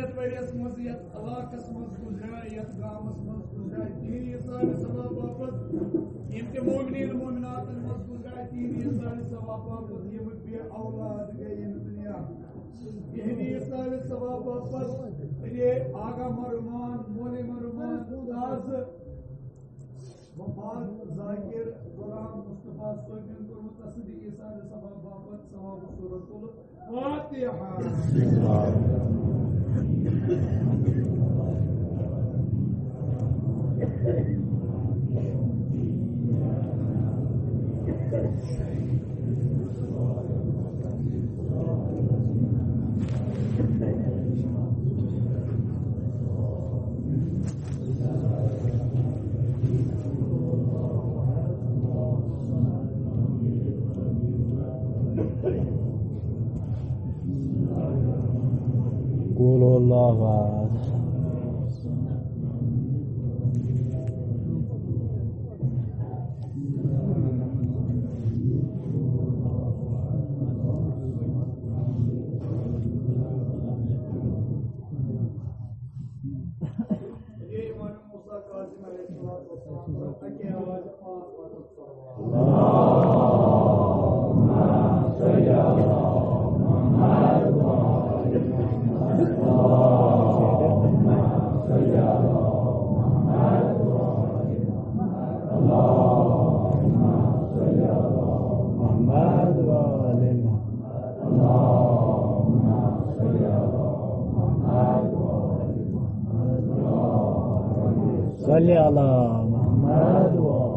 یَتھ ؤریَس منٛز یَتھ علاقَس منٛز گُزریٛاے یَتھ گامَس منٛز گُزریٛاے تِہنٛدِ سانہِ ثواب باپتھ یِم تہِ مومنیٖن مومناتَن منٛز گُزریٛاے تِہنٛدِ سانہِ ثواب باپتھ یِم بے اولاد گٔے ییٚمہِ دُنیا تِہنٛدِ سانہِ ثواب باپتھ آغا مرحوٗمان مولوی مرحوٗمان تازٕ وفاد ذاکر غلام مصطفیٰ صٲبِن کوٚرمُت تصدیٖق سانہِ ثواب باپتھ ثواب صوٗرت تُلہٕ فاتحہ قولوا الله أحد صل على محمد وآل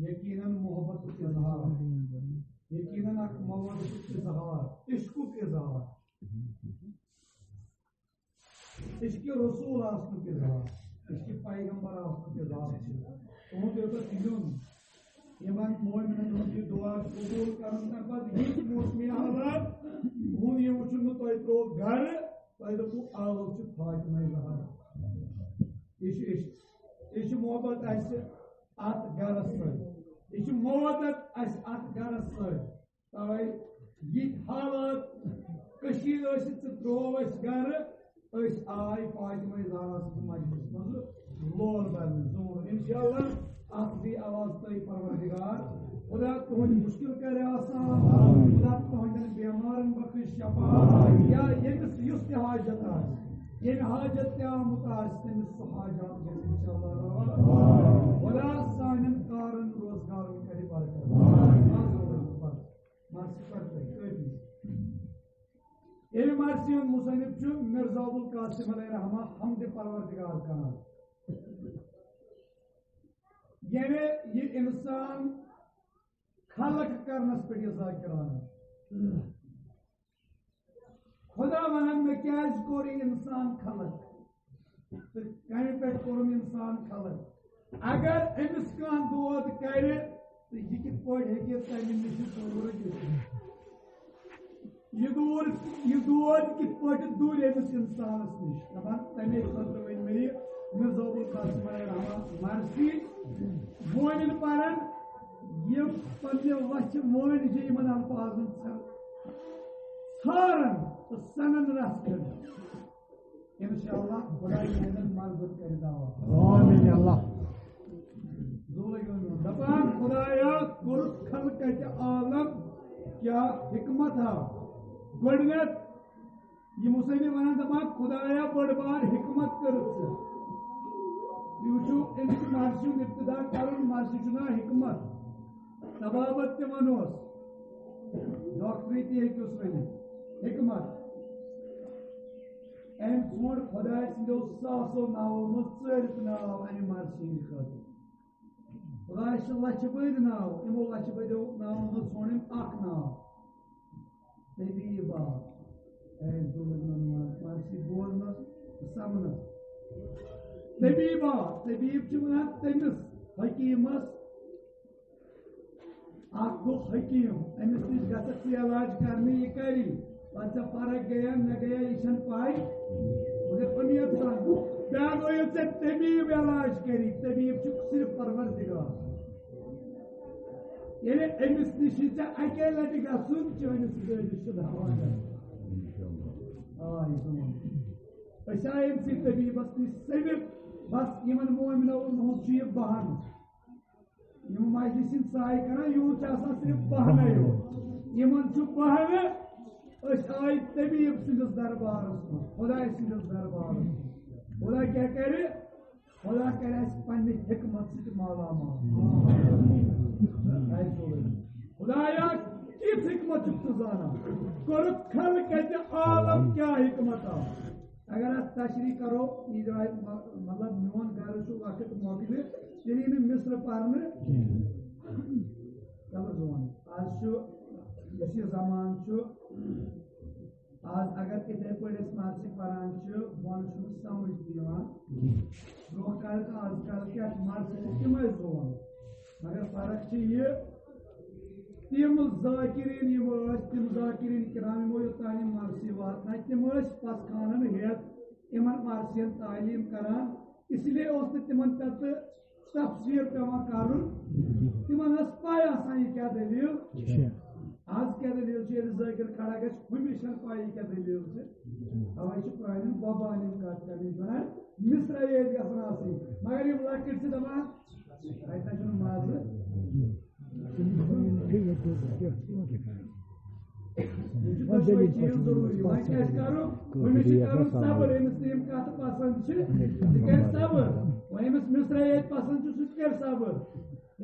यकीनन मोहब्बत इजहार यकीनन मोहब्बत इजहार इश्क इजहार इश्क रसूल आसनु इजहार इश्क पैगंबर आसनु इजहार तुम तो तिजुन यमन मोमिनन की दुआ कबूल करने बाद ये मौसमी हालात वो ये वचन तो घर तो आलो से फातिमा इजहार इश्क मोहब्बत ऐसे at garas sır. İşte muhabbet at garas sır. Tavay git halat kışın öşüt trovaş garı öş ay Fatıma zaras majlis mazı lor ben zor inşallah at bir avastayı parvardigar oda tuhun mushkil kare asan oda tuhun bemarın bakış yapar ya yenis yusti hacetar yeni hacet ya mutaşteniz su hacat inşallah oda sanin karın rozgarın kari barkat Evi Marsiyon Musayipçu Mirzabul Kasim Aleyhisselam'a hamd-i parvardigar kana. Yani ये इंसान खलक करनस पे जाकिरान खुदा वनन में क्या कोरी इंसान खलक तो कहीं पे कोरम इंसान खलक अगर इस कान दोद करे तो ये कि कोई है कि तमिन निश दूर ये दूर कि कोई दूर है इस इंसान निश तमाम तमे खतर वन मेरी मिर्ज़ाबुल कासिम अलैहिस्सलाम मर्सी मोइन पारन ये पन्ने वच मोइन जे मन अल्फाजन सारन तो सनन रस्कन इंशाअल्लाह खुदा मेहनत मजबूत कर दावा आमीन अल्लाह दपान खुदाया कुर खल्क के आलम क्या हिकमत है गोडनेत ये मुसैनी वना दपा खुदाया बड़बार हिकमत कर यूशु इन मार्शु इब्तिदा करुन मार्शु चुना हिकमत तबाबत के मनोस डॉक्टरी की है कि उसमें हिकमत en son Khuday sinde saso naumuz söylüp nav ani marsin khadı. Khuday Allah çabıydı nav, Allah çabıydı naumuz sonim ak nav. Nebi ba, en durumdan marsi borna samna. Nebi ba, nebi çımına temiz, hakimas. Akko hakim, emis niş gasak ilaç karne ye kari. Bच्चा फर्क गया न गया ईशन पाई मुझे पनियत सान bag हो से तबीब इलाज करी तबीब चुप सिर्फ परवरदिगार ये एमिस निशिचा अकेला दिगा सुन चोनिस गज शुदा वाला आई सुन ऐसा एमसी तबीब बस सिर्फ बस यमन मोमिनो नो चीज बहान यम मजलिसिन साय करा यू चासा सिर्फ बहाना यो यमन चुप बहाना आई तबीब सिंदस दरबार खुदा सिंदस दरबार खुदा क्या करे खुदा करे पन्ने हिकमत से माला माल खुदाया किस हिकमत चुप जाना कर खल कहते आलम क्या हिकमत अगर आप तशरी करो इजराइल मतलब मोन घर सु वक्त मौके तेरी ने मिस्र पारने चलो जोन आज जो यसी जमान जो आज अगर इतने बड़े मानसिक परान जो वन शुरू समझ दिया लोग कल का आजकल क्या मानसिक किमें जोन मगर फर्क चाहिए तिम जाकिरीन किराम मोयो तालीम मारसी वात ना तिम पस खानन हेत इमन मारसियन तालीम करान इसलिए उस तिमन तत तफसीर पेवान कारुन तिमन पाय आसान क्या दलील आज क्या दलील से जाकिर खड़ा गए हमेशा पाई क्या दलील से हवाई पुरानी बाबा ने काट करनी बना मिस्र ये गसना सी मगर ये लाकिर से दमा ऐसा जो माज सबर एम कत पसंद सबर वमिस मिसरायत पसंद कर सबर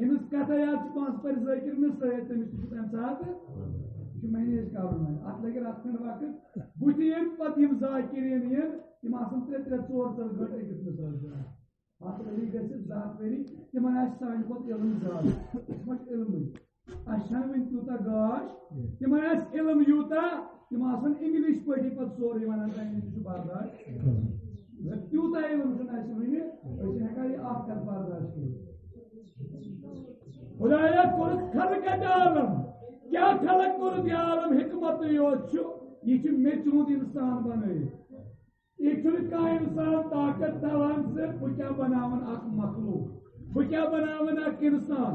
एमिस कथ याद पांच पर जाकिर मिसरायत तमिस तम सात मैनेज कर अत लगे अत वक्त बुत पे जाकिर तम त्रे त्रे चोर चल गट अकिस मिसाल अत वरी गि जातवरी तम सान खुद इलम ज्यादा इलम अशान वन तूता गाश तम इलम यूता तम इंग्लिश पे पे सोरे वन बर्दाश्त तूता इलम वन हेकान यह कत बर्दाश्त कर खुदाया कोर खलक आलम क्या खलक कोर आलम हिकमत योत यह मे चुद इंसान बन यह कह इंसान ताकत थवान से बह क्या बनावन मखलूक बह क्या बनावन इंसान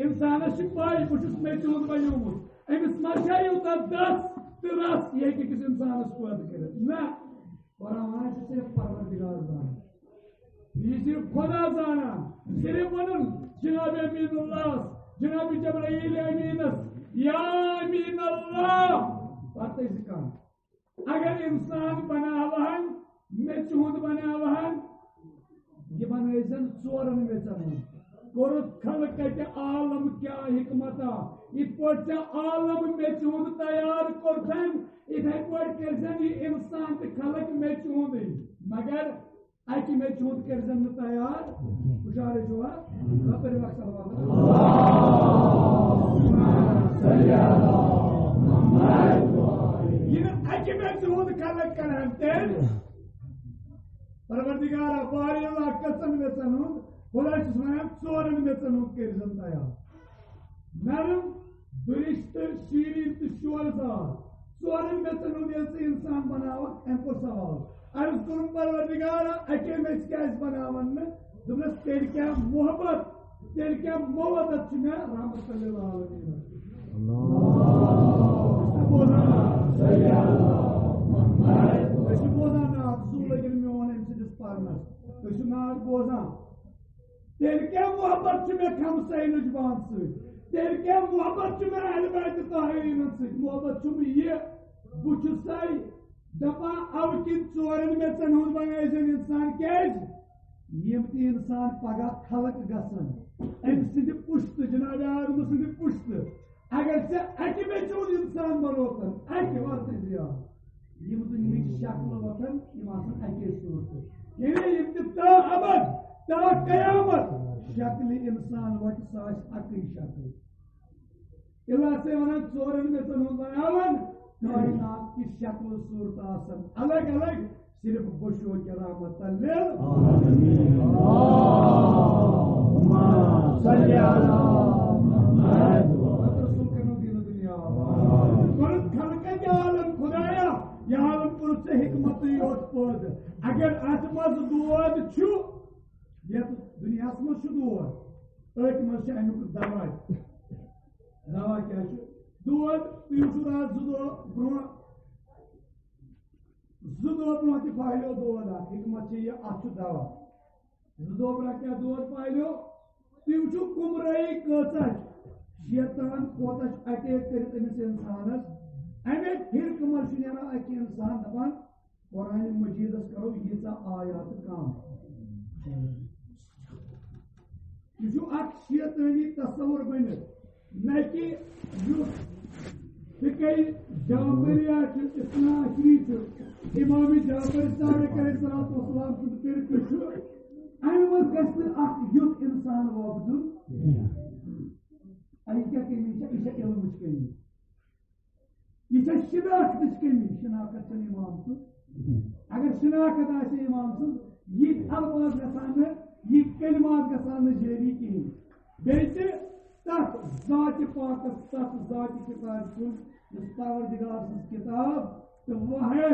इंसानस पाई बहुत मे चुद बनोमुत अमिस मा यूत दस तो रस यह किस इंसानस पैदा कर ना कुरान सिर्फ परवरदिगार जान यह सिर्फ खुदा जाना सिर्फ वन जनाब अमीनुल्लाह जनाब जबराइल अमीनस या अमीन अल्लाह बात कह अगर इंसान बनावन मे चुद बनावन यह बनन चोरन वेचन कोर खलक आलम क्या हिकमत इत पे आलम मे चुद तैयार कोरन इथे पे कर इंसान तो खलक मे चुद मगर अकि मे चुद कर तैयार हुशार जुआ कर अकि मे चुद खलक कर परवरदिगार वारिया कसम वेचन खुदा चोरन वेचन कर तैयार नरम दुरिश तो शीरीन तो शोरदार चोरन वेचन इंसान बनावन अम को सवाल अर्ज कर परवरदिगार अके मे क्या बनावन दोपस तेल क्या मोहब्बत तेल क्या मोहब्बत मे रहमत आलमीन बोजान अफसू लगे मोन अम सिस पानस नाग बोजान तेल क्या मोहब्बत मे खमसैन बान तेल क्या मोहब्बत मे अहल बैत ताहीरीन मोहब्बत यह बुसा दपा अव किन चोरन वेचन हूं बनायन इंसान क्या इंसान पगह खलक गसन अम सद पुश्त जनाब आदम सद पुश्त अगर से अकि मे चुद इंसान बनोतन अकि वर्त ये दुनिया की शक्ल वतन इमासन अके सूरत ये इब्तिदा अबद ता कयामत शक्ल इंसान वत सास अकी शक्ल इला से वना चोरन में तो बनावन कायनात की शक्ल सूरत आसन अलग अलग सिर्फ बशो करामत लिल आमीन अल्लाहुम्मा सल्ली अला मुहम्मद रसूल के दिन दुनिया कुल खलक के आलम खुदाया या आलम पुर से हिकमत योत पद अगर आत्मज दुआद छु ये दुनिया में छु दुआद एक मस अमुक दवा दवा क्या छु दुआद तुरा जुदो ब्रो जुदो ब्रो के फाइलो दुआदा हिकमत ये आछु दवा जुदो ब्रा क्या दुआद फाइलो तुम छु कुमरई कसा शैतान कोतश अटैक करत अमिस इंसानस अमे फिर कमर शुनेरा अक इंसान दपान कुरान मजीदस करो यीसा आयात काम यह अक शैतानी तस्वुर बन न कि फिकई जाफरिया इतना शरीफ इमाम जाफर सादिक अलैहिस्सलाम अमज गु इंसान वोबदुन क्या कमी यह इलम कमी यह शिनाख्त कमी शिनाख्त इमाम सुन अगर शिनाख्त आसे इमाम सुन यह अल्फाज गसान यह कलिमात गसान जारी कहीं बेचे तथ जात पाक तथ जात किताब सुन इस परवरदिगार सुन किताब तो वह है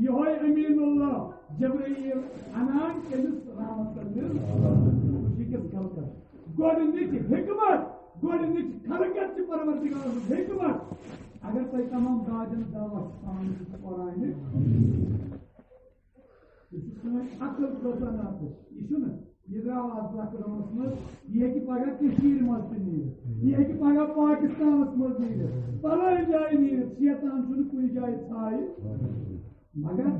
यह अमीनुल्लाह जबरील अनान केमिस रहमत लिल खलकत गोडनिक हिकमत गोडनिक खलकत परवरदिगार सुन हिकमत अगर कोई तमाम दाजन दावा कुरान अकल रोजान यह द्राव आज लकड़मस मज यह पगह कशीर मज यह पगह पाकिस्तानस मज नीर पलान जाय नीर शैतान चुन कुन जाय छाय मगर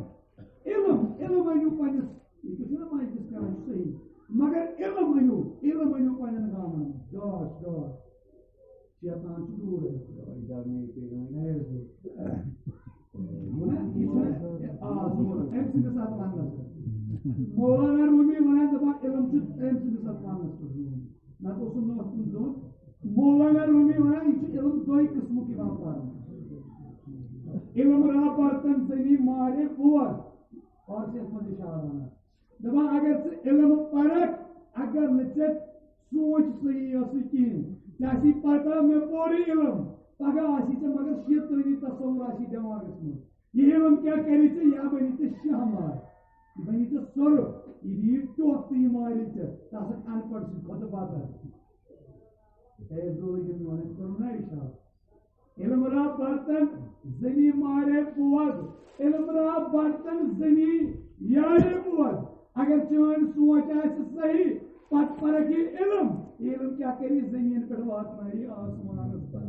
इलम इलम अनु पनिस यह माइकस कर सही मगर इलम अनु पन गामन दोष शैतान दूर मौलाना रूमी वन दपान इलम मौलाना रूमी वन इलम दो किस्म की इलम रहा बर्तन सनी मारे बोर और से इशारा दपान अगर इलम परक अगर न सोच सही कहीं पता मे पोरी इलम पगह मगर शैतानी तस्वुर दिमागस में यह इलम क्या करी या बनी शहमार बनी सोर यह टोक तो यह मारी तक अनपढ़ खुद पता ना इशारा इलम रहा बर्तन जनी मारे बोद इलम रहा बर्तन जनी यारे बोद अगर चान सोच सही पत परख इलम इलम क्या करी जमीन पे वातनाई आसमान पर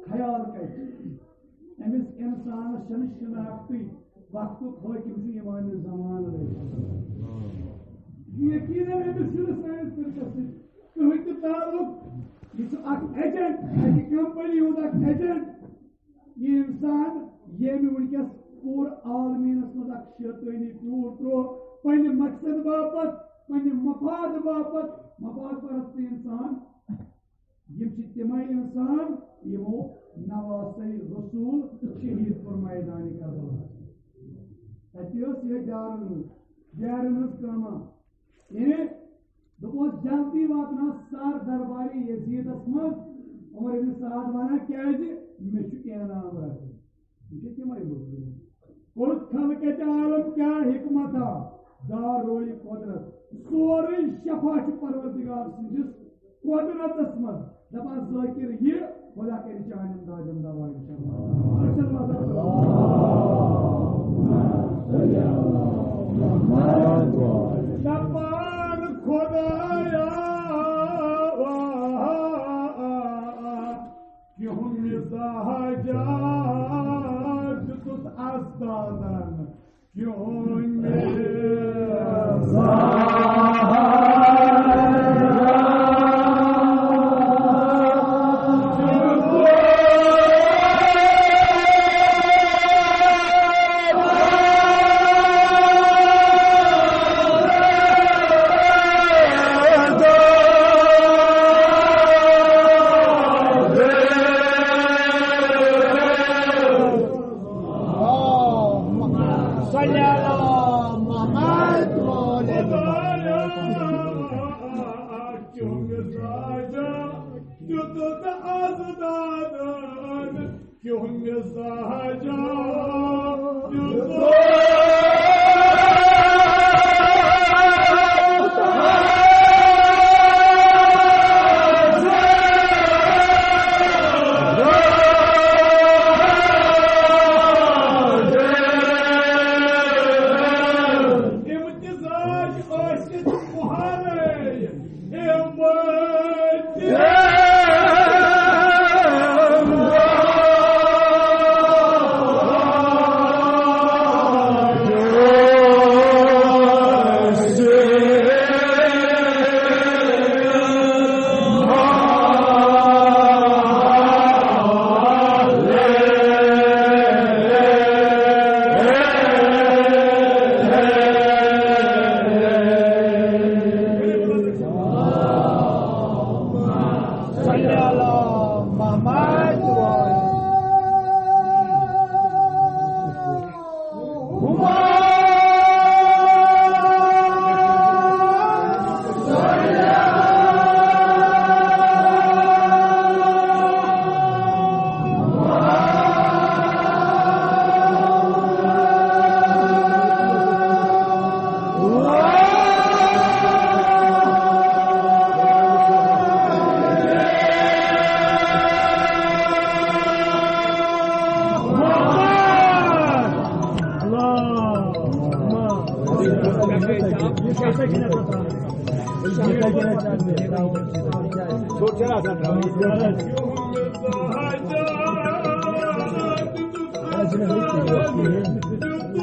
ख्याल कर अमिस इंसान शनाख्त वक्त हाकिम ईमान जमान यकीन अमिस ताल्लुक यह एजेंट कंपनी हूं एजेंट यह इंसान ये वनकस पूर आलमीनस मज शैतानी टूर त्रो पे मकसद बापत पे मफाद बापत मफाद परस्त इंसान तमें इंसान यमो नवासे रसूल शहीद कोर मैदान करबला दारन कमा दोपस जल्दी वातना सार दरबारी यजीदस मज और अमिस साथ वन क्या मे इनाम रखन तमें कुल खलकत आलम क्या हिकमत दार रोय कुदरत सोरे शफा परवरदिगार सजिस कुदरतस मज दपान जाकिर यह खुदा कर चान दाजम दवा दपान खुदाया क्यों मिजाज तुस आस्तानन क्यों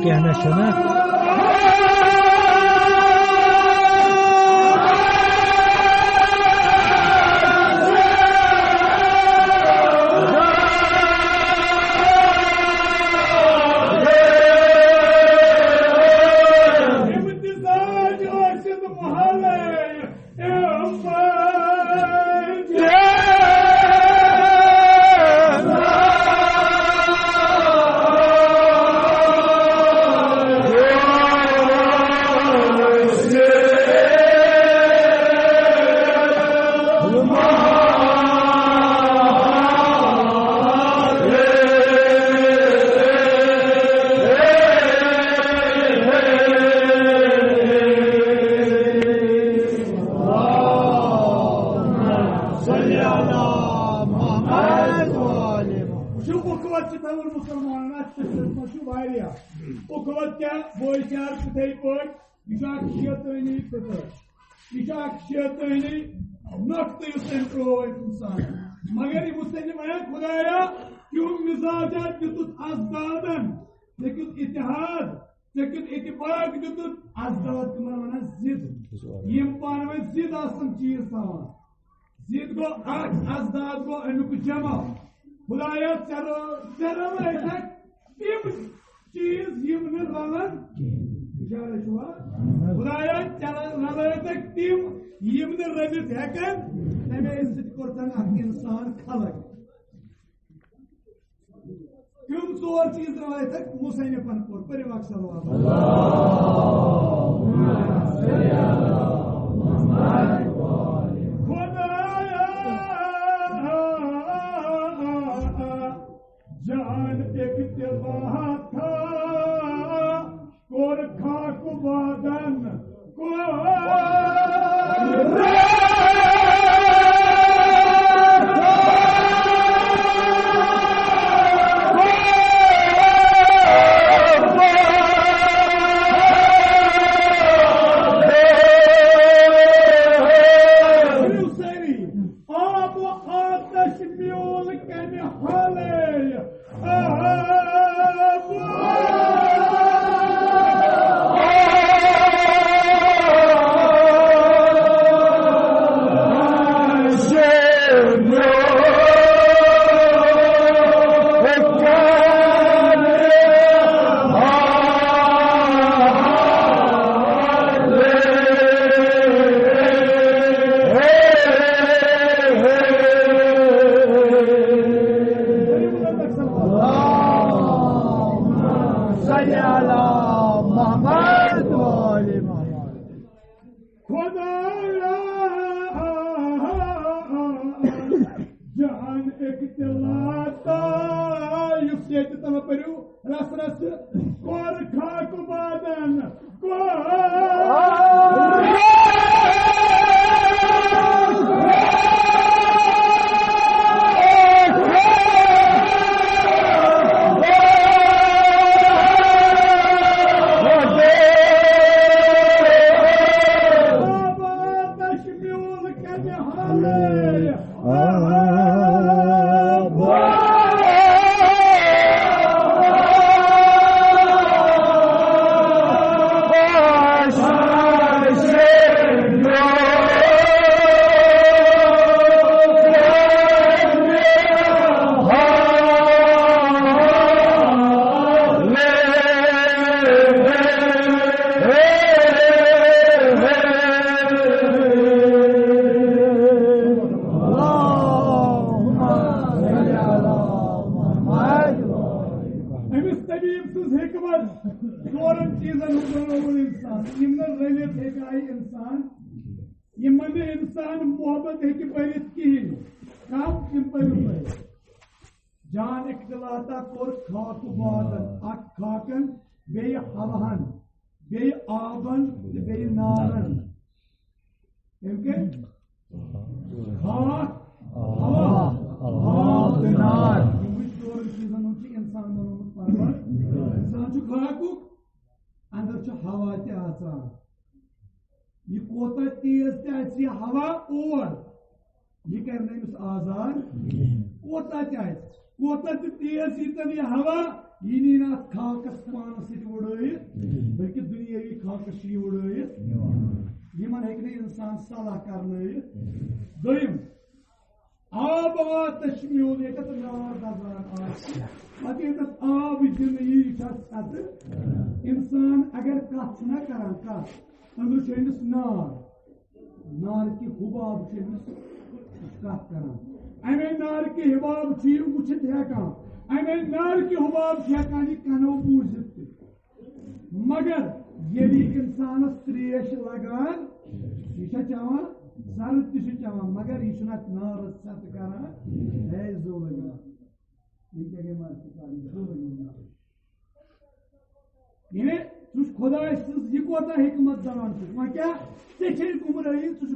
Gerne schöner. मगर ये मुस्तक़िल है खुदाया क्यों मिजाजत जुतुत अज़दादन लेकिन इत्तेहाद लेकिन इत्तेफाक जुतुत अज़दाद कमर वना जिद ये पान में जिद आसन चीज था जिद को आठ अज़दाद को अमुक जमा खुदाया चलो चलो ऐसा इम चीज यमन रलन इशारा हुआ खुदाया चलो रलन तक टीम यमन रबित हैकन तमे इज्जत करतन अख इंसान खलक क्यों जोर चीज रवाय तक मुसैनफन पर परिवाक सल्लल्लाहु अलैहि वसल्लम खुदाया जान एक तिलवा था और खाक बादन को इंसानस कोर खाक बादन इंसान मोहब्बत है कि परित की काम सिंपल जान इख्तिलाता कोर खाक बादन अख खाकन बे हवहन बे आबन बे नारन ओके खाक हवा आब नार ये दोर चीजन उ इंसान बनोमुत परवर इंसान छु खाकु अंदर छु हवा ते आसान ये कोता तेज ते हवा और ये करने में आजाद कोता चाहे कोता तेज इतन ये हवा ये नहीं ना खाकस पान से उड़े बल्कि दुनिया की खाकस ही उड़े ये मन एक ने इंसान सलाह करने दोयम आब तशमियो ने कत नार दजान आज अगे तक आब जिंदगी छत इंसान अगर कथ न करन का अंदर चेनिस नार की हुबाब चेनिस कथ करन अमे नार की हुबाब छी उछित हेकान अमे नार की हुबाब छी हेकान कनो बूझित मगर यदि इंसानस त्रेश लगान यह चावान सर्द तह चावान मगर यह नार सत करान है जो लगा ये क्या गई मार जो लगा ये तुझ खुदा यह कोता हिकमत जान वह क्या चे गुमराही तुझे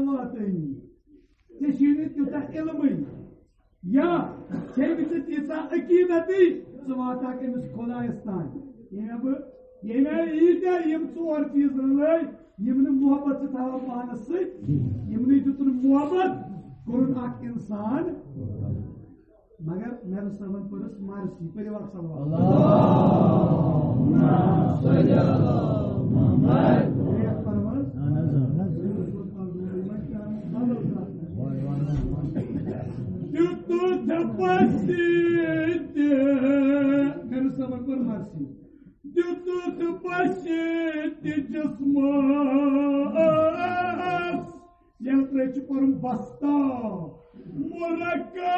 वाते तुता इलम या चे तीसा अकीदती वाता कमिस खुदायस तान ये ईत्या चोर चीज यम मोहब्बत थवा पानस सम दुन मोहब्बत कोर इंसान मगर मेरे सबन परस मारसी परिवार सवाल मेरे सबन पर मारसी Dütut basit cismas Yeltreci porum basta Murakka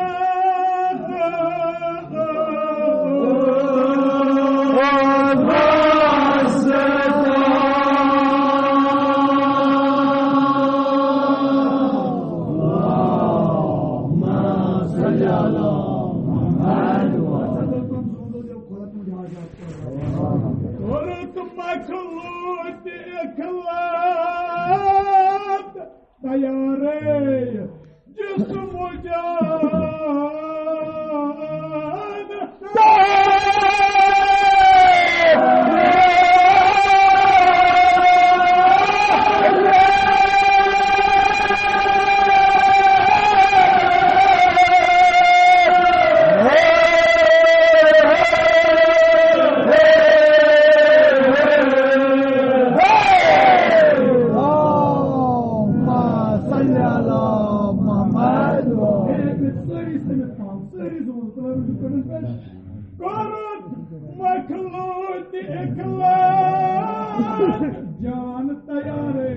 जान तैयारे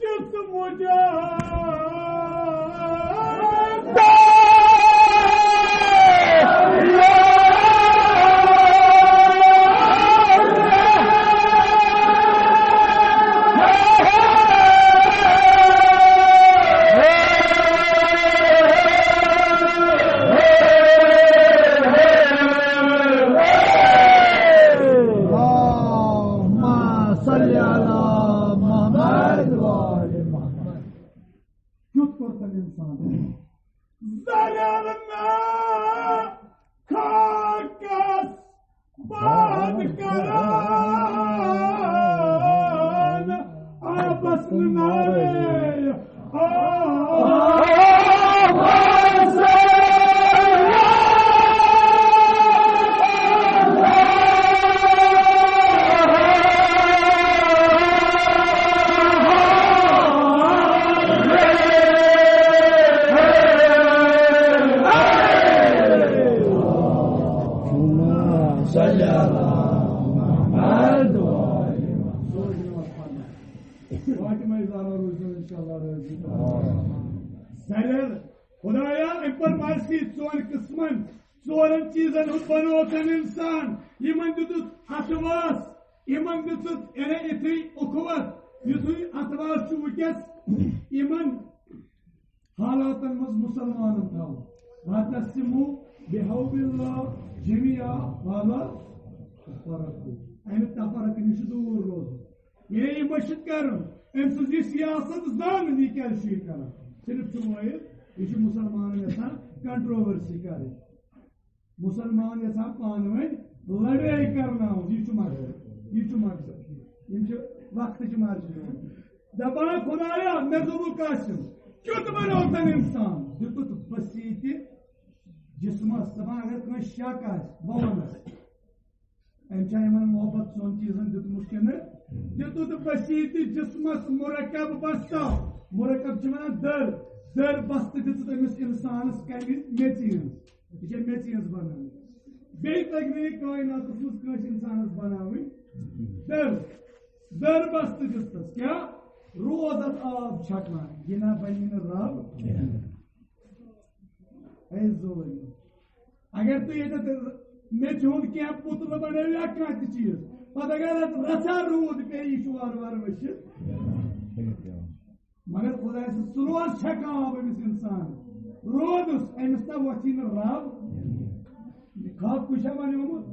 जिस मुझे ala Muhammed ve ali Muhammed. Küt korkan insan. Zararına kakas bad karan abasına खुदाया इन पर मार्सी सोन किस्मन सोरन चीजन बनोतन इंसान यमन दुत अतवास यमन दुत एने इथि उखवत युथु अतवास छु वकस यमन हालातन मज मुसलमानन थाव वातसिमु बिहौबिल्लाह जमिया वाला तफरकु एने तफरक निशदूर रोज ये मशद करन एम सुजी सियासत जान नी कर शी कर सिर्फ चुमाए ये मुसलमान यसान कंट्रोवर्सी करे मुसलमान यसान पानवे लड़ाई करना ये मकसद वक्त दपा खुदाया मेजबुल कासिम क्यों बनोतन इंसान दितुत बसीत जिस्मस दपान अगर कह शक वनस अमन मोहब्बत सोन चीजन दितमुत दितुत बसीत जिस्मस मुरकब बस्ता मुरकब दर दर बस्त दितुत अमिस इंसानस कमि मेचीन यह मेचीन बनान बे तगने कायनात मज इंसानस बनावी दर दर बस्त दितस क्या रोजत आब छकना यह बनी रब अगर तु ये मेच हुंद क्या पुतल बनो या कह चीज पत अगर रचा रूद पे यह वार वार वशित मगर खुदा रोज छकान अमिस इंसान रोदस अमिस तब वथी रब खाब कुशा वनोमुत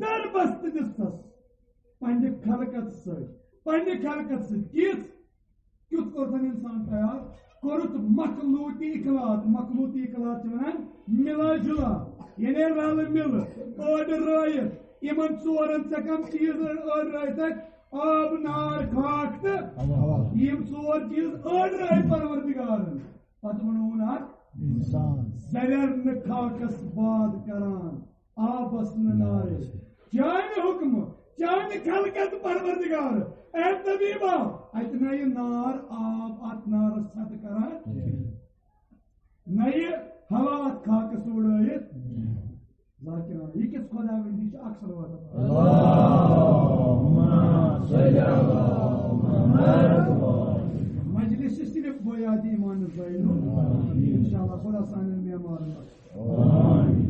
दर बस्त दिस्तस पन्ने खलकत किस क्युत कोरन इंसान तैयार कोरुत मखलूती इखलात वन मिला जुला यानी रल मिल ओड रायत इमन चोरन कम चीज ओड रायत आब नार खाक तो यम चोर चीज ओड राय परवरदिगारन पत वनोन इंसान जरर न खाकस बाद करान आबस न नारे चान हुक्म चान खलकत परवरदिगार ए तबीबा अतना ये नार आब अत नार सत करान नये हवा खाकस उड़ायत जाकिर ये किस खुदा वंदी अक्सर वाता मजलिस सिर्फ बुनियादी ईमान जाइनो इंशाअल्लाह खुदा साने में मान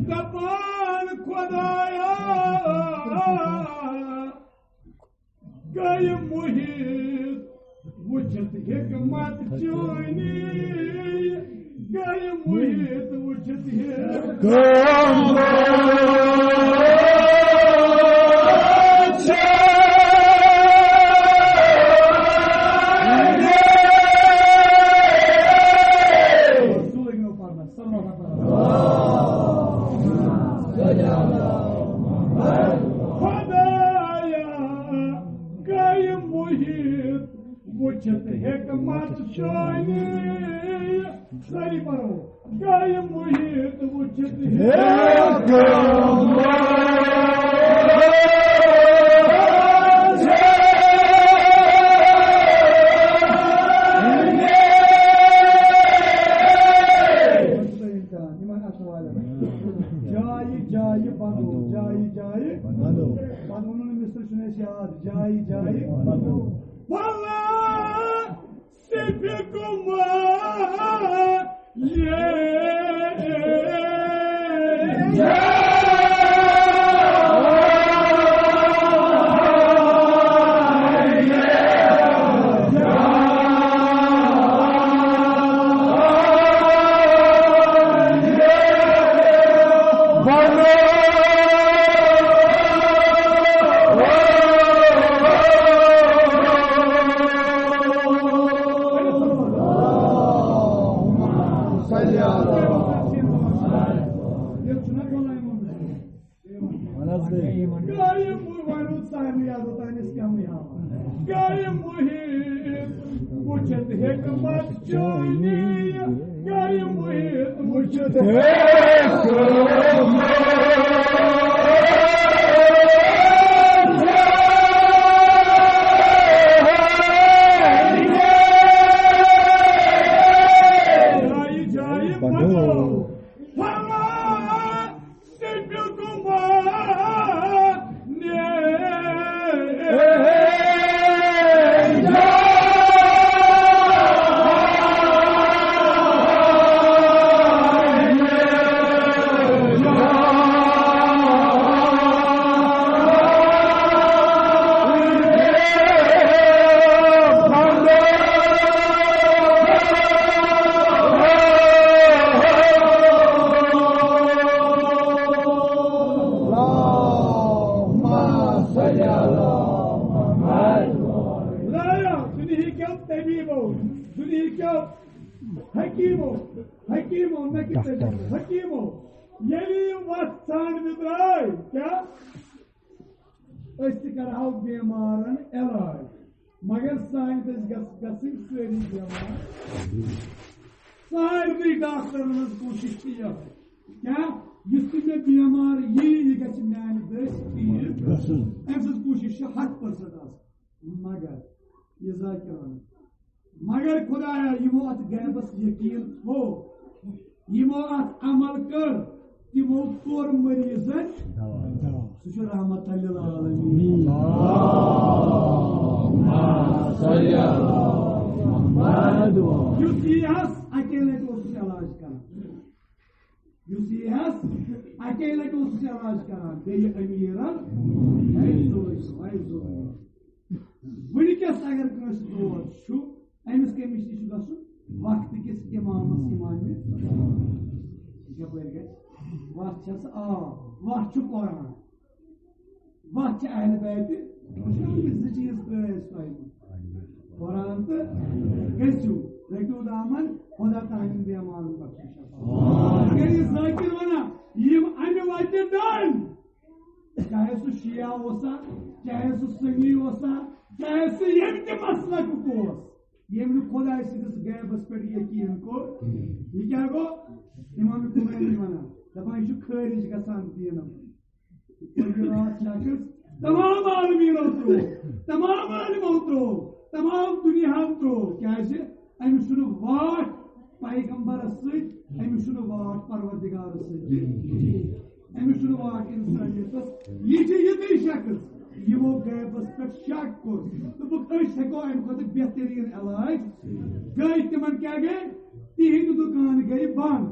दपान खुदाया गय मुहित वुचत हिकमत चोनी गय मुहित वुचत हिकमत चोनी सही पढ़ो गय मुहित वुचत Gayim muhit uçet hikmet çani Gayim muhit uçet Hakimo, yeni vatsan vidray, kya? İstikar hav bemarın elay. Magar scientist gasing sweri bemar. Sahibi doktorumuz koşiş diyor. Kya? Yüzünde bemar yeni geçimlerini değiştirir. Emsiz koşişi hak pırsadas. Magar, yazakirana. Magar Khudaya yimo at gaybas yakin ho. Yimo at amal kar. Yimo kor marizan. Suçu rahmetlil alamin. Allahumma salli ala Muhammad. Yusiyas akele ko usse ilaaj karan. Yusiyas akele ko usse ilaaj karan. Bey amiran. Ayzo. Bunikes agar knas doğar şu emis kemişti şu dasu vakti kes imamız imamı. Yapayım. Vahçası vahçı Kur'an. Vahçı Ehl-i Beyti. Biz zıcıyız sayımı. Kur'an'da geçiyor. Rekûd aman Hoda Ta'nin bir amanın bakmış. Geri zakir bana yim anne vacıdan. चाहे सो शिया होसा, चाहे सो सुन्नी होसा, चाहे सो यमि मसला को यमि खुदा सिदस गैबस पे यकीन को ये क्या गो इमाम कुमैनी वना दफा यु खरिज गसान दीन रात शाकिर तमाम आलमीन तो तमाम दुनिया तो क्या है अमि शुरू वाट पैगंबर सद अमि शुरू वाट परवरदिगार सद अमि शुरू वाट इंसानियत ये शख्स यमो गैबस पे शक को तो बस हेको अमि खुद बेहतरीन इलाज गई तिमन क्या गए तीन दुकान गई बंद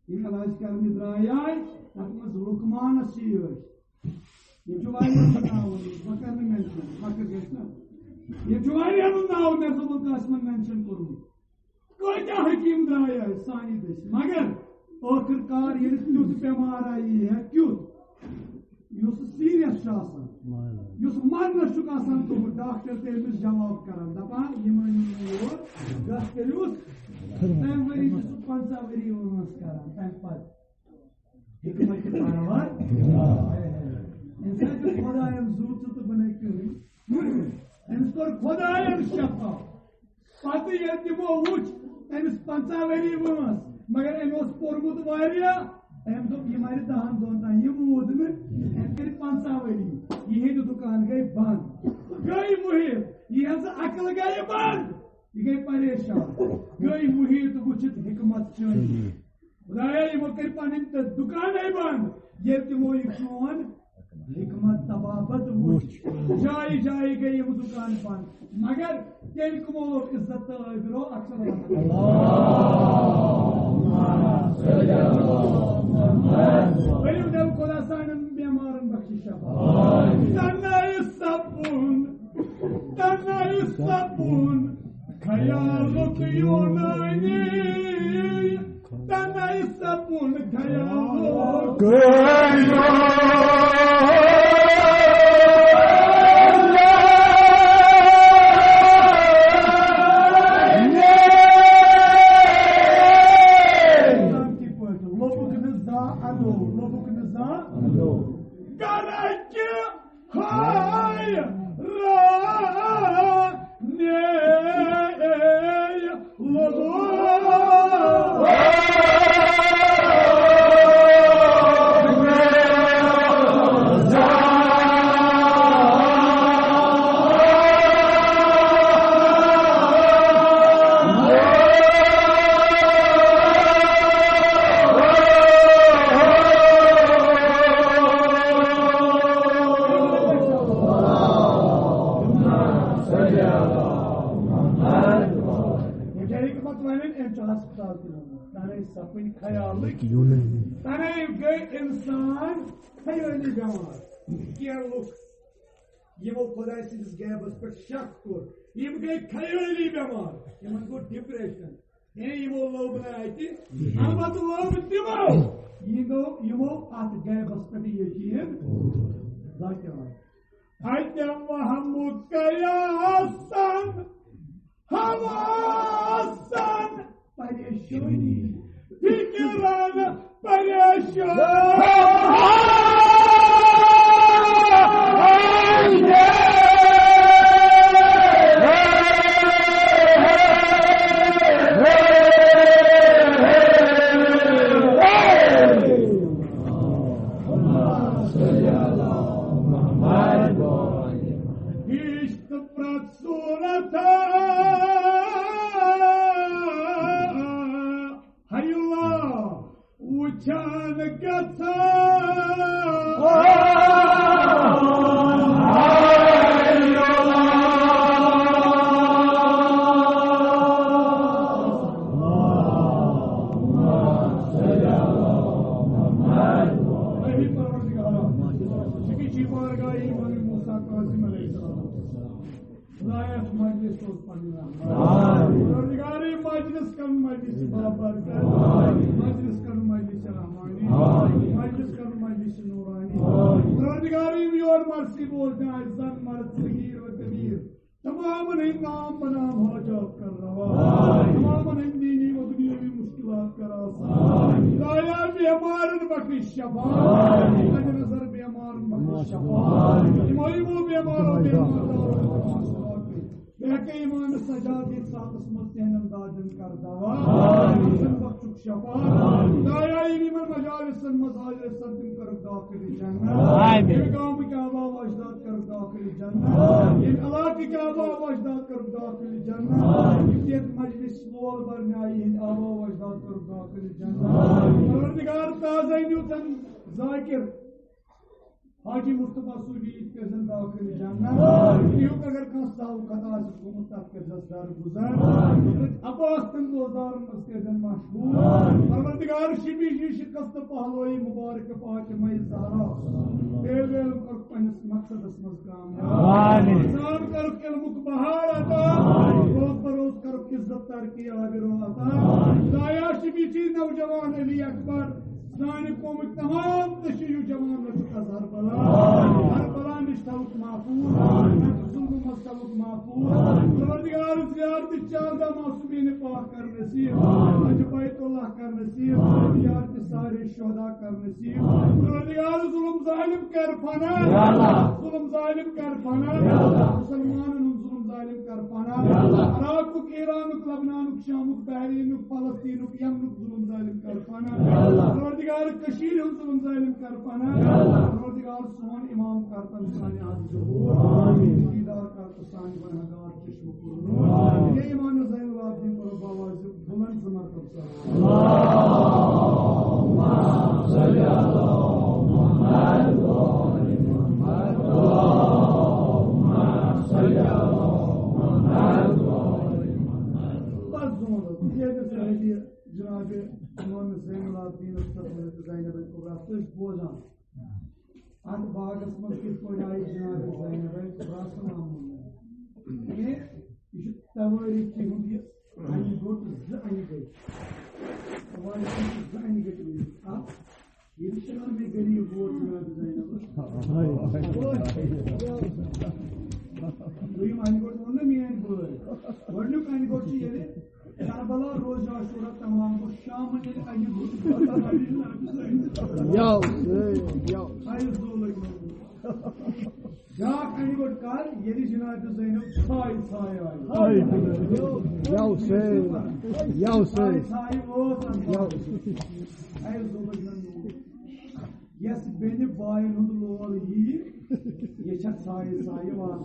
इन इलाज करने द्राय तक मज रुकमान सीर ये जो वाली नाव बकर में मेंशन बकर गैसना ये जो वाली नाव में सब कासमन मेंशन करूं कोई क्या हकीम द्राय सानी देश मगर आखिरकार ये क्यों बीमार आई है क्यों यो सीरियस शासन यो मरना शुकासन तो डॉक्टर तेमिस जवाब करन दपा यमनी यो गस करियोस तम वरी 50 वरी ओनस करन तम पत हिकमत के पावर इंसान को खुदायम जूत तो बने करी एमस को खुदायम शफा पाते ये दिमो उच एमस 50 वरी ओनस मगर एमस पोरमुत वारिया एम तो ये हमारे दहान दोनता ये मूद में एम तेरे 50 वरी ये जो दुकान गई बंद गई मुहित ये ऐसा अकल गई बंद ये गई परेशान गई मुहित वुचित हिकमत चाहिए खुदाया ये वो कर पाने तो दुकान है बंद ये तो वो एक कौन हिकमत तबाबत वुच जाई गई वो दुकान बंद मगर तेरे को इज्जत करो अक्सर Benim de bu Khorasan'ın bemarın bakışa bak. Tanrı sabun, kayalık yonayni. Tanrı sabun, kayalık Garantı hayır. पत वन अस्पताल तने सपन ख्याल तने गई इंसान खयाली बेमार क्या लुक यमो खुदा सिंस गैबस पे शक कोर यम गई खयाली बेमार यमन को डिप्रेशन यमो लोग ने आती अलबत लोग दिमो यमो आत गैबस पे यकीन जाकर Aytem Muhammed Kayasan Havasan Pareshoni Fikiran Haji Mustafa Subi itkazın dakhil janna. Yok agar kansav kata hukumat kezasdar guzar. Abastan dozarın kezan mahbub. Parvardigar şibi şikast pahloi mübarek Fatıma Zahra. Evvel korkpanis maksad asmaz kamyab. Amin. San kark kel mukbahar ata. Roz baroz kark izzat tarki abiro ata. Daya şibi çi navjawan Ali Akbar. Sani komik tamam taşıyı camanla tukazar bala. Her bala niştavuk mağfur. Zulmü mastavuk mağfur. Parvardigar ziyaret çağda masumiyeni pak kar nasib. Hacı Baytullah kar nasib. Ziyaret sari şuhada kar nasib. Parvardigar zulüm zalim kar fana. Zulüm zalim kar fana. Müslümanın zulüm zalim kar fana. Irakuk, İranuk, Lebananuk, Şamuk, Bahrinuk, Palestinuk, Yemnuk zulüm zalim kar fana. Parvardigar Kashir zulüm zalim kar fana. Parvardigar son imam kartan sani aziz olur. Didar kartan sani banagar çeşme kurulur. Ye imanı zayıl Rabbim Rabbavazı bulan zaman kapsa. Allahumma salli ala Muhammed ve ali Muhammed. Allahumma salli ala Muhammed ve ali Muhammed. Bazımız diyede söyledi Cenab-ı İmam Zeynel Abidin Mustafa Zeynep'in kubrası bozan. At bağısmaz ki koyayı Cenab-ı Zeynep'in kubrası namında. Ne? İşte tavırı ki bu bir aynı gök aynı gök. Tavırı ki aynı gök. At yetişen bir gariye bu Cenab-ı Zeynep'in. Duyum aynı gök onda mı yani bu? Varlık aynı gök yeri. Karbala roza şura tamam bu Şam'ın eli aynı gök. Ya. Hayır zorlayın. Ya aynı gök kal yeri Cenab-ı Zeynep say. Ya say o tamam. Hayır zorlayın. Yes beni bayılın loğal yi. Geçer say var.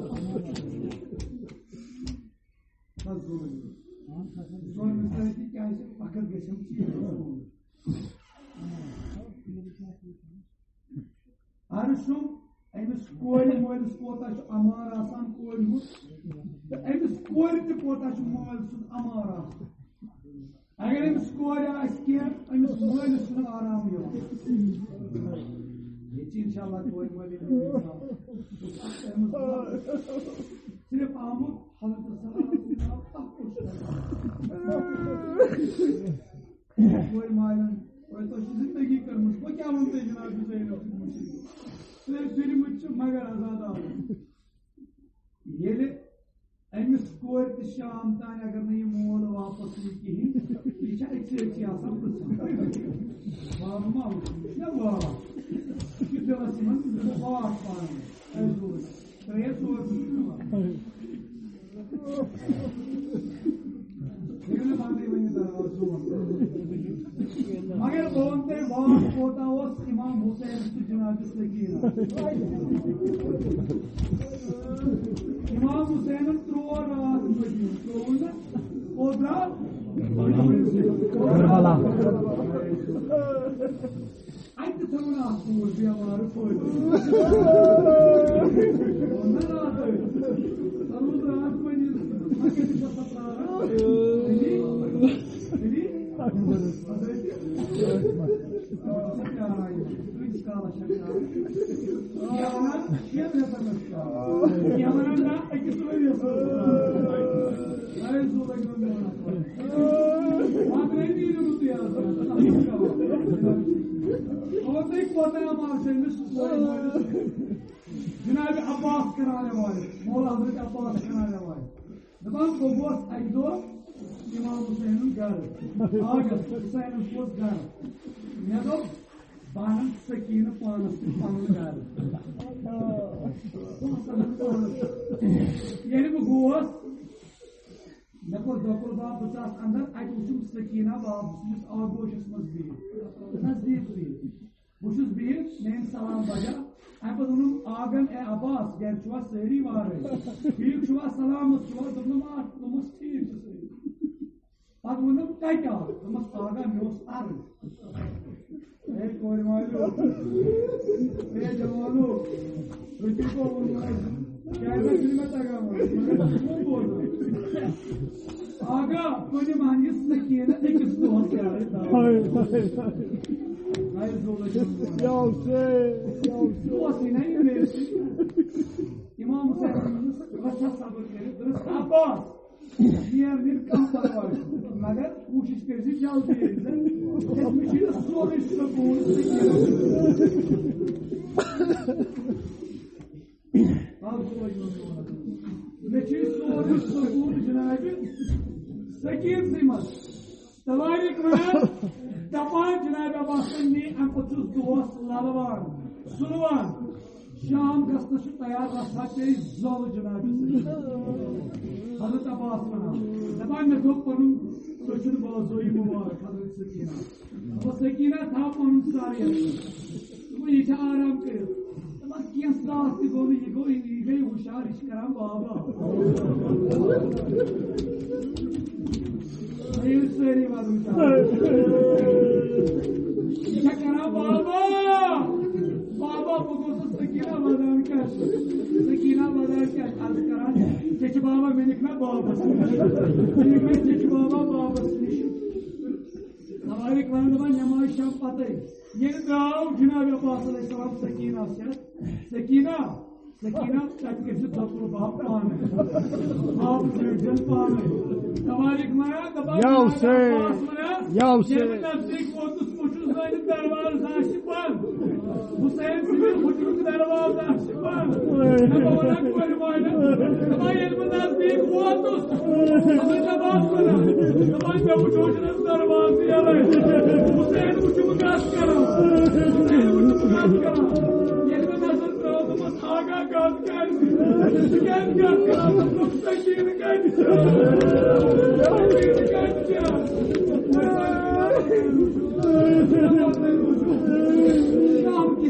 Nasıl zorlayın. Sonra mesela ki ayşe fakir geçimci Arşum emis koylu moylu skotaş amar asan koylu emis koylu kotaş moylu amar asan अगर Amish core Amish मलिस आराम ये इंशाल्लाह कोई सिर्फ आमुद कोई मालन तो जिंदगी कर मुझको क्या बनते जनाब फिर मुझे मगर आजाद ये अमिस कोर शाम तान अगर नहीं मोल वापस कहीं यह आसान वाह मा वाह दिलस मन वाह पान मगर बोलते वाह होता इमाम हुसैन जनाब इमाम हुसैन त्रोर रात अत थोड़ा पूर व्यवहार रात जनाब अब्बास कराने वाले मौला हजरत अब्बास कराने वाले दपान गोबोस अक दो इमाम हुसैन घर आगस हुसैन घर मे दो बानन सकीन पानस पन घर ये गोस मे कोर दोपुर बाब बचास अंदर अत वुचुम सकीना बाब आगोशस मज नजदीक बहुत मेन सलाम बजा अम पे वोन आगन ए अब्बास गर सारी वारे ठीक सलाम दोपस ठीक पे वोन कत दोपस आगा मे अर्ज कोर मालो जवानो रुको क्या मे तगान आगा कुछ मान सकीन अकिस दोहस इमाम हुसैन सबर कर अब्बास कम परवाह मगर कोशिश कर जल्दी सोरे सकून मे सोरे सकून जनाब सकीन मज तवारिक दपान जनाब अब्बास अम पे दोस ललवान सुनवान शाम गसनस तैयार रसा पे जल जनाब हजरत अब्बास वन दपान मे दो पन तुम बाजोई मुबारक हजरत सकीना सकीना था पन सारे यह आराम कर क्या साथ गो यह गई हुशार यह करान बाबा सारी करा बाबा बाबा बगोस सकीना वदान कर अर्ज करान चे बाबा मे निक ना बाबस चे बाबा बाबस नश हमारे वन नमाज शाम पते ये द्राव जनाब अब्बास अलैहिस्सलाम सकीना सकीना तक दपुर बाप पाने बाप जन पाने तवारिक मया नजदीक वोतुस पुछुस वन दरवाज बंद हुसैन सिविल हुजुर दरवाज बंद नजदीक वोतुस दरवाज हुसैन आगा गद कर शाम की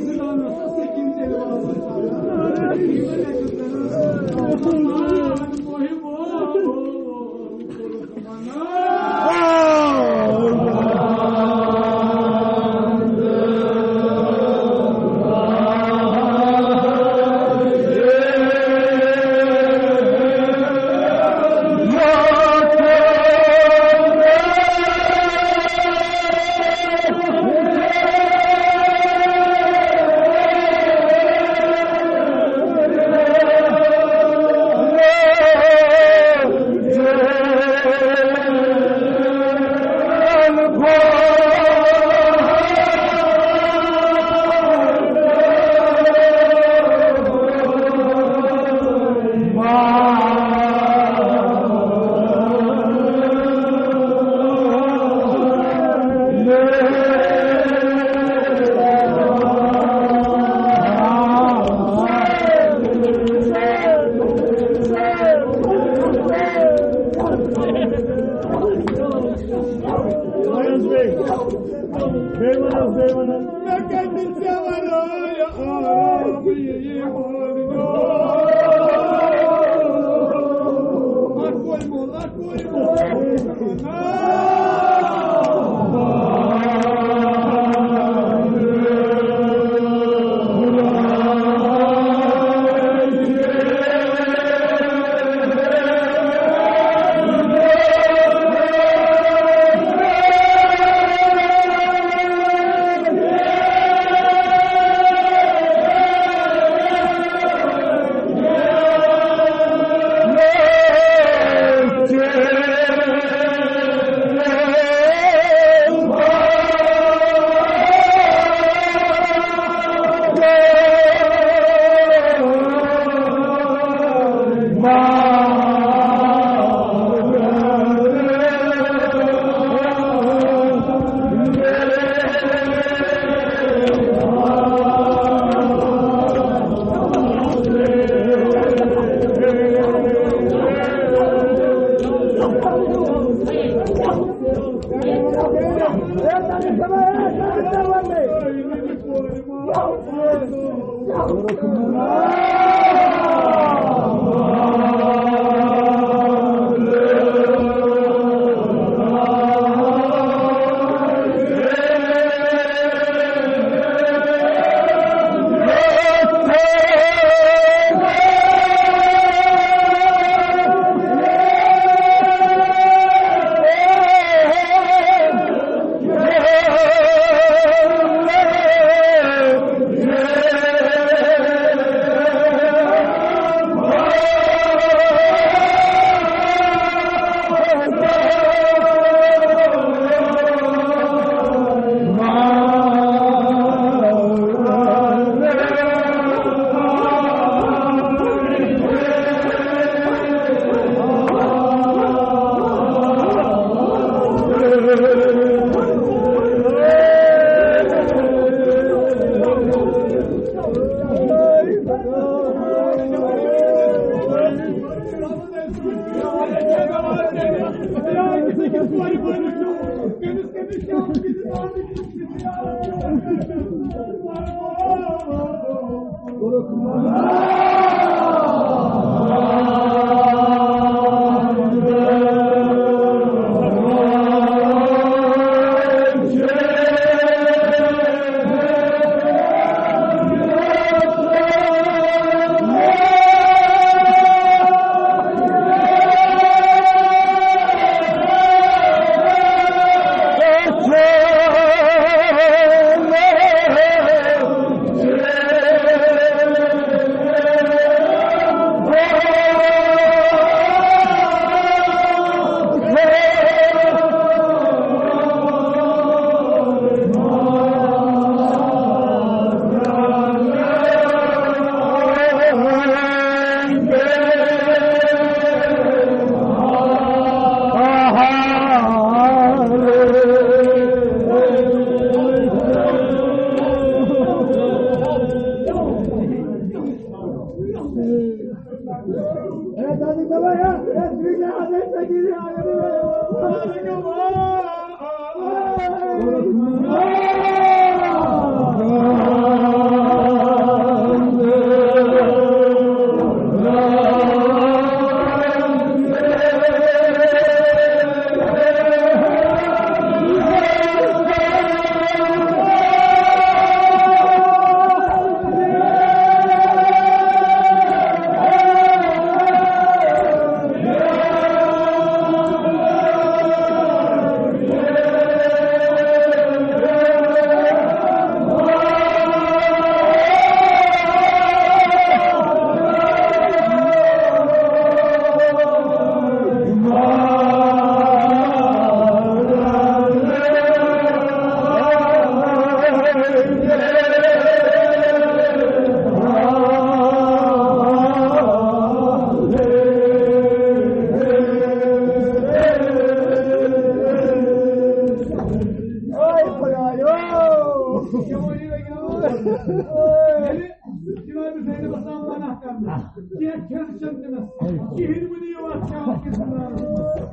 Şehir bu diyor akşam kızına.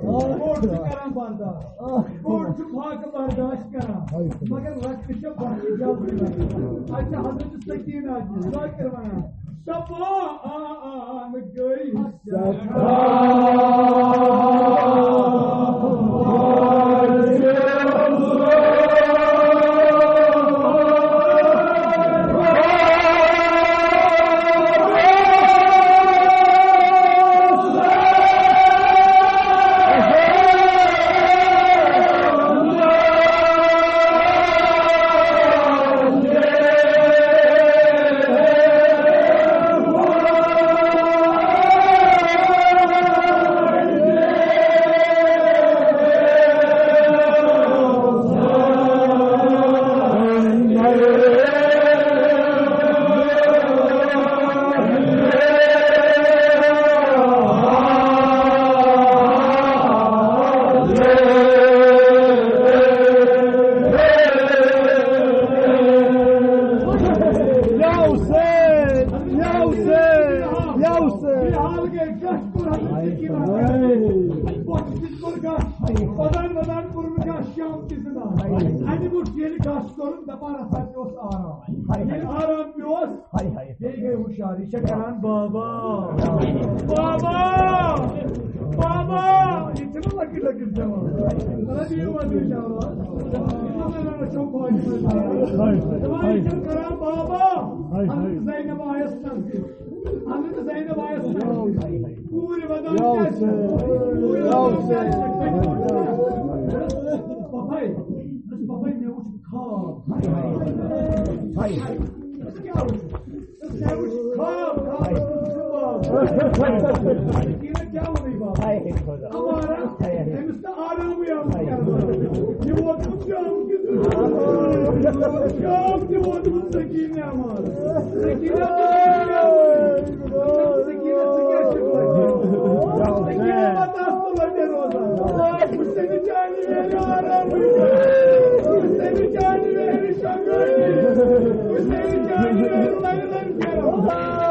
Borcu karan barda. Borcu farkı barda aşkara. Magar rakışa barda cevabına. Ayşe Hazreti Sakine acı. Dua kır bana. Şafağın göyse. Şakaran baba. Baba. İçine lakır cevap. Sana diyemedim cevap. İnsanlara çok faydalı. Hayır. Şakaran baba. Hazreti Zeynep ayasından. Hazreti Zeynep ayasından. Kuri vadan gelsin. Kuri vadan gelsin. Babay. Babay ne uçuk kal. Hayır. Nasıl yavrum? Ne uçuk kal. Yine kâvını bak. Ama ara, hemiste aramı yapmış. Civotumuz yok gibi. Yok civotumuz sekine ama. Sekine batastılar der o zaman. Bu seni cani veri aramış. Bu seni cani veri şangır. Bu seni cani veri layılan kerem.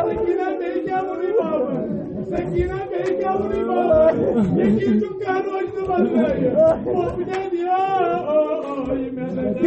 Sekine beyken bunu bağlı. Sekine beyken bunu bağlı. Yekin tükkan hoştu bakmayı. O bir de diyor. Oy medet.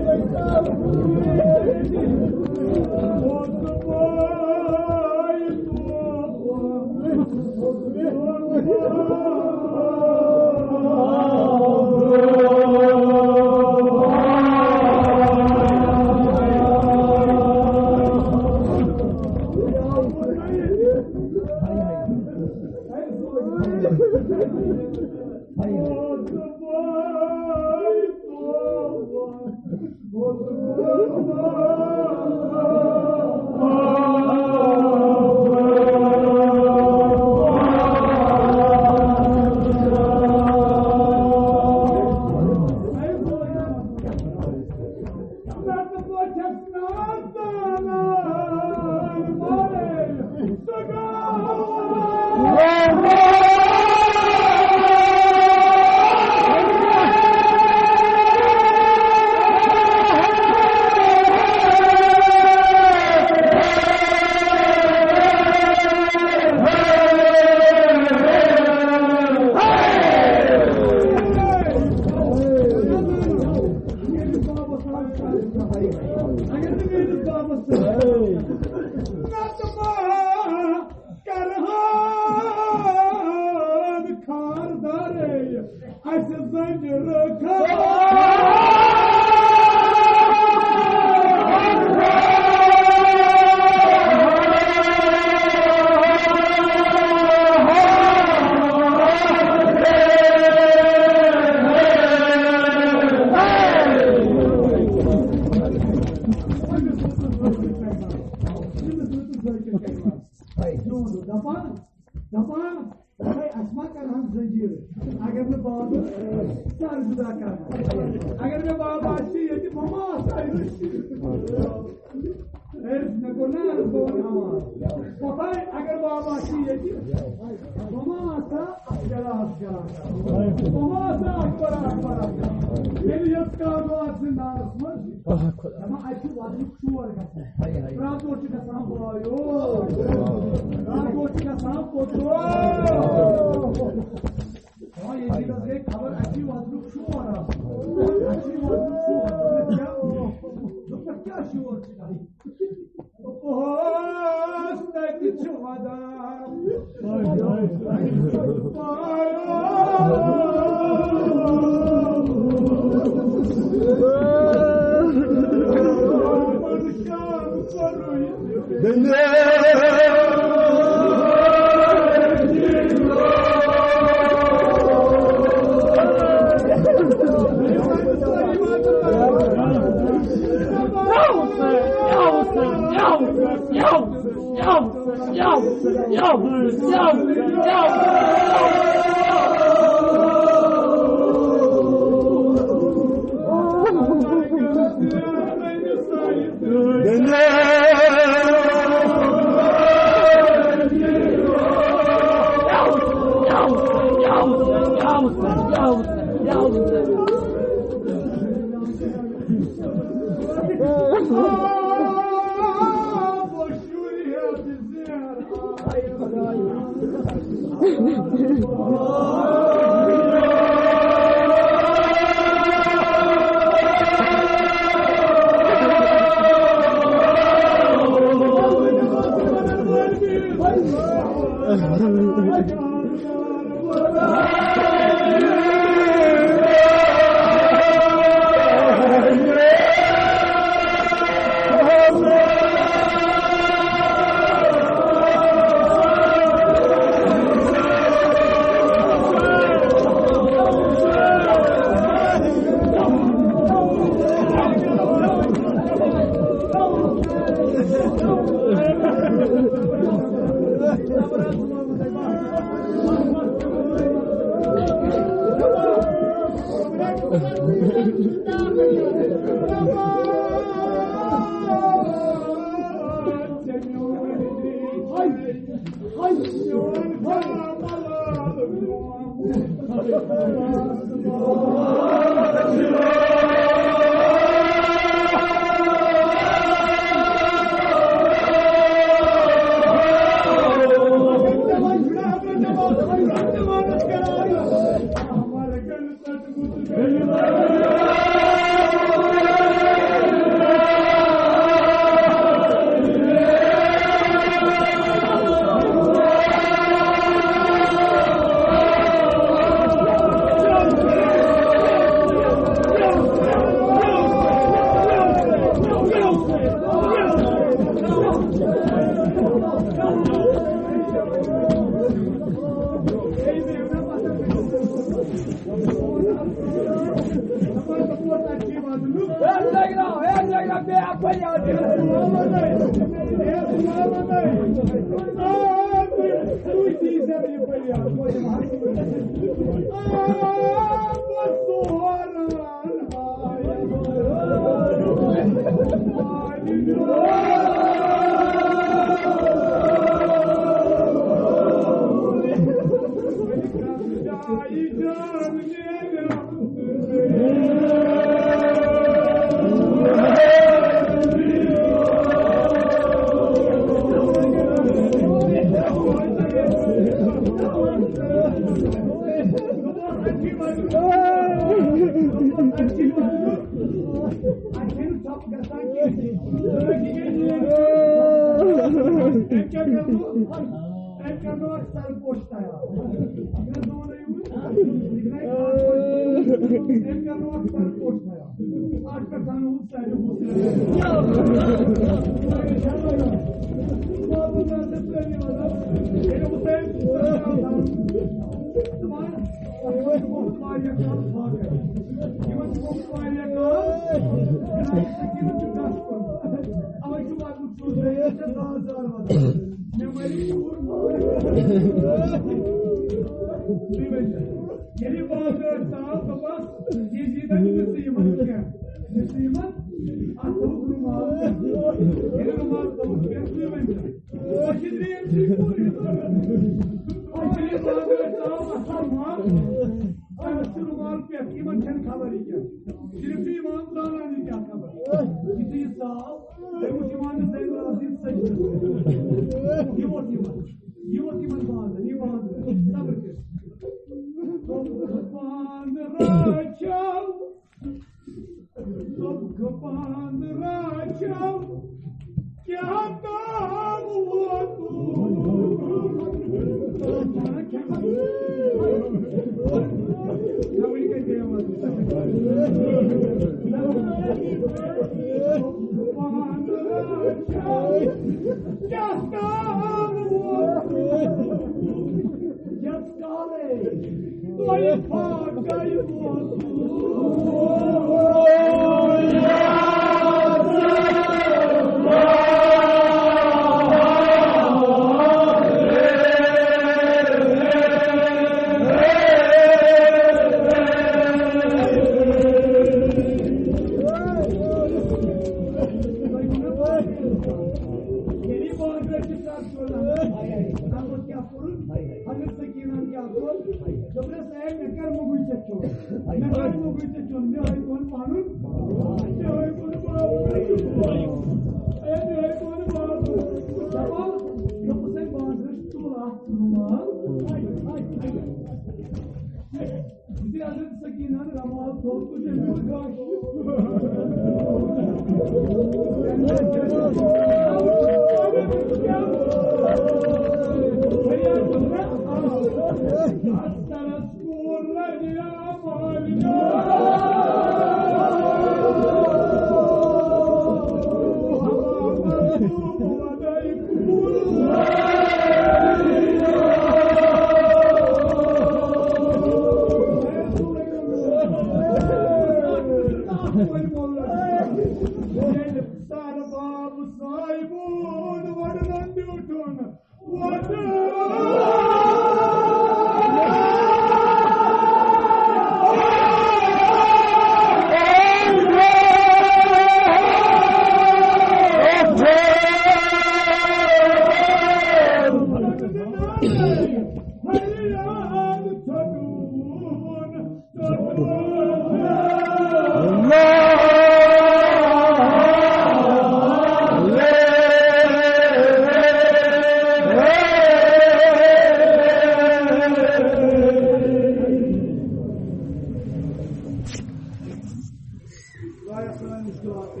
sağın müşkülatı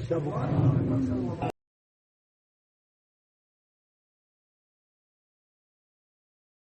cevap.